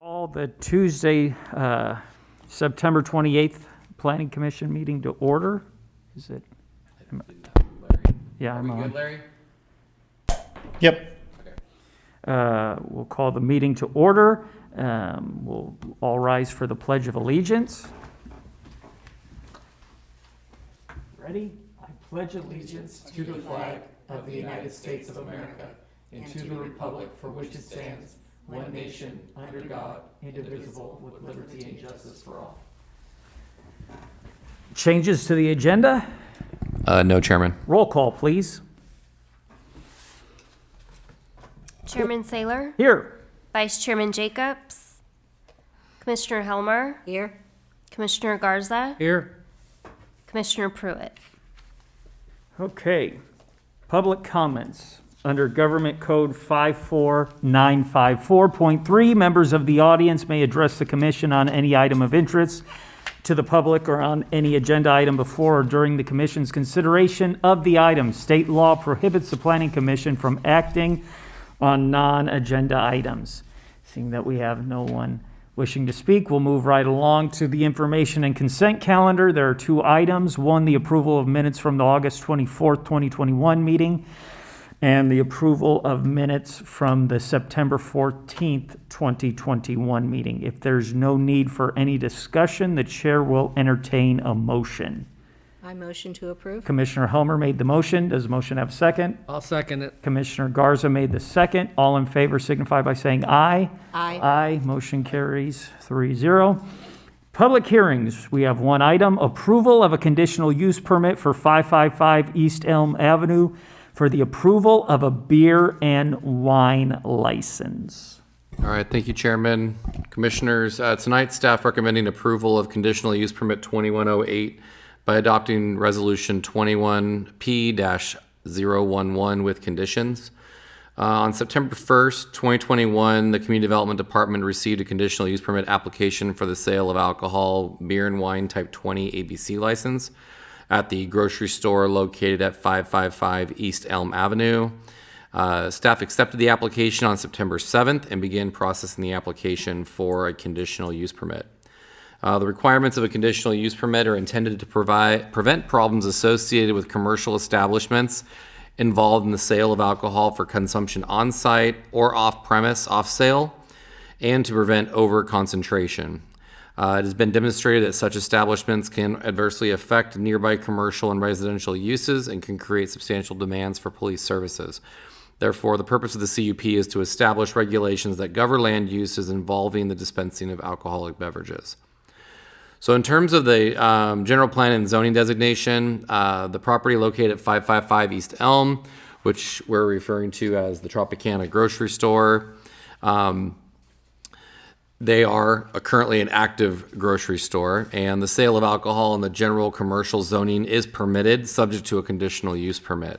Call the Tuesday, September 28th Planning Commission meeting to order. Is it? Yeah, I'm on. Good, Larry? Yep. We'll call the meeting to order. We'll all rise for the Pledge of Allegiance. Ready? I pledge allegiance To the flag of the United States of America and to the republic for which it stands, one nation, under God, indivisible, with liberty and justice for all. Changes to the agenda? No, Chairman. Roll call, please. Chairman Saylor, Here. Vice Chairman Jacobs, Commissioner Helmer, Here. Commissioner Garza, Here. Commissioner Pruitt. Okay. Public comments. Under Government Code 54954.3, members of the audience may address the commission on any item of interest to the public or on any agenda item before or during the commission's consideration of the item. State law prohibits the Planning Commission from acting on non-agenda items. Seeing that we have no one wishing to speak, we'll move right along to the information and consent calendar. There are two items. One, the approval of minutes from the August 24th, 2021 meeting, and the approval of minutes from the September 14th, 2021 meeting. If there's no need for any discussion, the chair will entertain a motion. I motion to approve. Commissioner Helmer made the motion. Does the motion have a second? I'll second it. Commissioner Garza made the second. All in favor signify by saying aye. Aye. Aye. Motion carries 3-0. Public hearings. We have one item, approval of a conditional use permit for 555 East Elm Avenue for the approval of a beer and wine license. All right, thank you, Chairman. Commissioners, tonight staff recommending approval of conditional use permit 2108 by adopting resolution 21P-011 with conditions. On September 1st, 2021, the Community Development Department received a conditional use permit application for the sale of alcohol, beer and wine type 20 ABC license at the grocery store located at 555 East Elm Avenue. Staff accepted the application on September 7th and began processing the application for a conditional use permit. The requirements of a conditional use permit are intended to prevent problems associated with commercial establishments involved in the sale of alcohol for consumption on-site or off-premise, off-sale, and to prevent over-concentration. It has been demonstrated that such establishments can adversely affect nearby commercial and residential uses and can create substantial demands for police services. Therefore, the purpose of the CUP is to establish regulations that govern land uses involving the dispensing of alcoholic beverages. So in terms of the general plan and zoning designation, the property located at 555 East Elm, which we're referring to as the Tropicana grocery store, they are currently an active grocery store, and the sale of alcohol in the general commercial zoning is permitted, subject to a conditional use permit.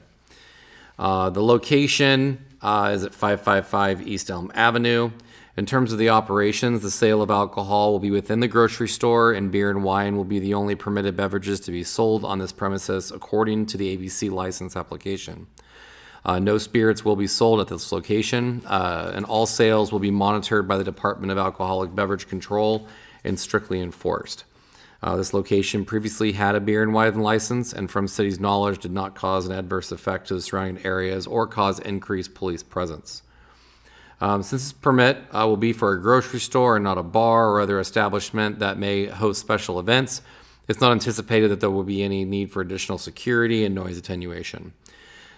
The location is at 555 East Elm Avenue. In terms of the operations, the sale of alcohol will be within the grocery store, and beer and wine will be the only permitted beverages to be sold on this premises according to the ABC license application. No spirits will be sold at this location, and all sales will be monitored by the Department of Alcoholic Beverage Control and strictly enforced. This location previously had a beer and wine license, and from city's knowledge did not cause an adverse effect to the surrounding areas or cause increased police presence. Since this permit will be for a grocery store and not a bar or other establishment that may host special events, it's not anticipated that there will be any need for additional security and noise attenuation.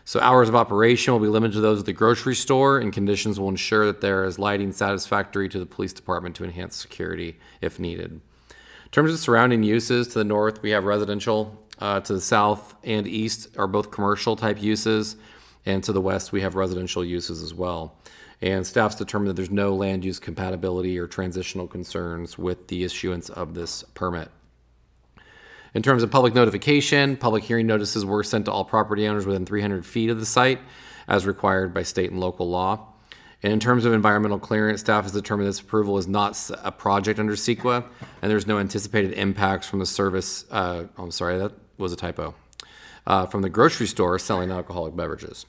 So hours of operation will be limited to those of the grocery store, and conditions will ensure that there is lighting satisfactory to the police department to enhance security if needed. In terms of surrounding uses, to the north we have residential, to the south and east are both commercial type uses, and to the west we have residential uses as well. And staff's determined that there's no land use compatibility or transitional concerns with the issuance of this permit. In terms of public notification, public hearing notices were sent to all property owners within 300 feet of the site as required by state and local law. And in terms of environmental clearance, staff has determined this approval is not a project under CEQA, and there's no anticipated impacts from the service, I'm sorry, that was a typo, from the grocery store selling alcoholic beverages.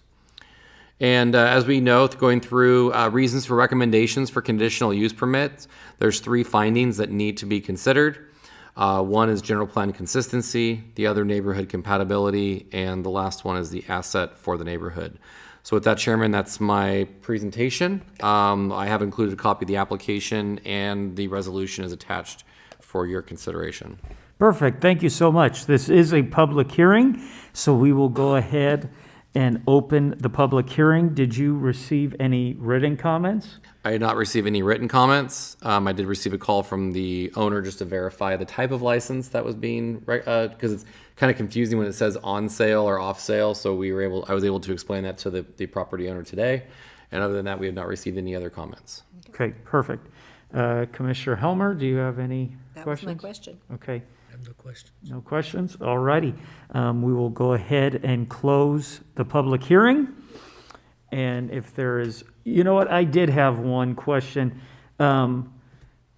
And as we know, going through reasons for recommendations for conditional use permits, there's 3 findings that need to be considered. One is general plan consistency, the other neighborhood compatibility, and the last one is the asset for the neighborhood. So with that, Chairman, that's my presentation. I have included a copy of the application, and the resolution is attached for your consideration. Perfect, thank you so much. This is a public hearing, so we will go ahead and open the public hearing. Did you receive any written comments? I did not receive any written comments. I did receive a call from the owner just to verify the type of license that was being, because it's kind of confusing when it says on sale or off sale. So I was able to explain that to the property owner today. And other than that, we have not received any other comments. Okay, perfect. Commissioner Helmer, do you have any That was questions? my question. Okay, I have no questions. no questions? All righty. We will go ahead and close the public hearing. And if there is, you know what, I did have one question.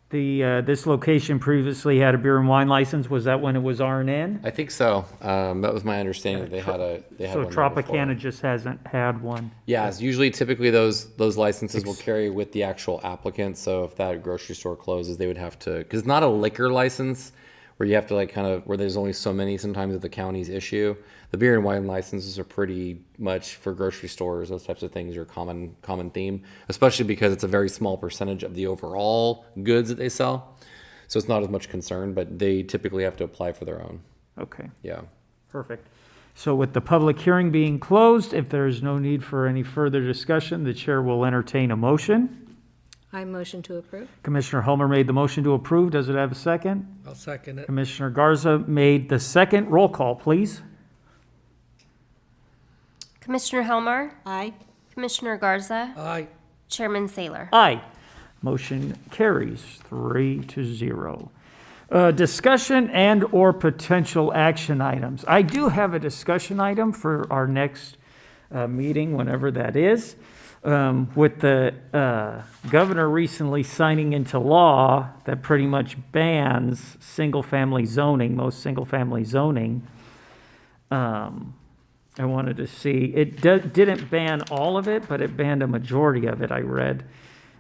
This location previously had a beer and wine license. Was that when it was R&N? I think so. That was my understanding that they had So one there before. Tropicana just hasn't had one. Yes, usually typically those licenses will carry with the actual applicant. So if that grocery store closes, they would have to, because it's not a liquor license where you have to where there's only so many sometimes that the counties issue. The beer and wine licenses are pretty much for grocery stores. Those types of things are common theme, especially because it's a very small percentage of the overall goods that they sell. So it's not as much concern, but they typically have to apply for their own. Okay, Yeah. perfect. So with the public hearing being closed, if there is no need for any further discussion, the chair will entertain a motion. I motion to approve. Commissioner Helmer made the motion to approve. Does it have a second? I'll second it. Commissioner Garza made the second. Roll call, please. Commissioner Helmer, Aye. Commissioner Garza, Aye. Chairman Saylor. Aye. Motion carries 3-0. Discussion and/or potential action items. I do have a discussion item for our next meeting, whenever that is. With the governor recently signing into law that pretty much bans single-family zoning, most single-family zoning. I wanted to see, it didn't ban all of it, but it banned a majority of it, I read.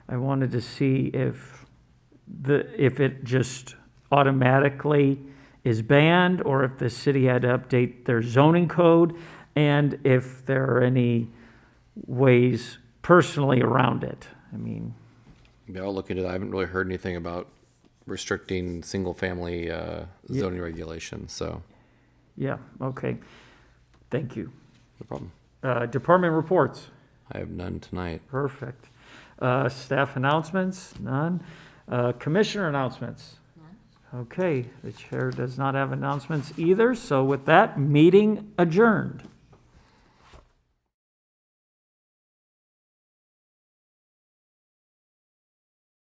I wanted to see if it just automatically is banned, or if the city had to update their zoning code, and if there are any ways personally around it. I mean, Yeah, I'll look into that. I haven't really heard anything about restricting single-family zoning regulations, so yeah, okay. Thank you. no problem. Department reports. I have none tonight. Perfect. Staff announcements? None. Commissioner announcements? None. Okay, the chair does not have announcements either, so with that, meeting adjourned.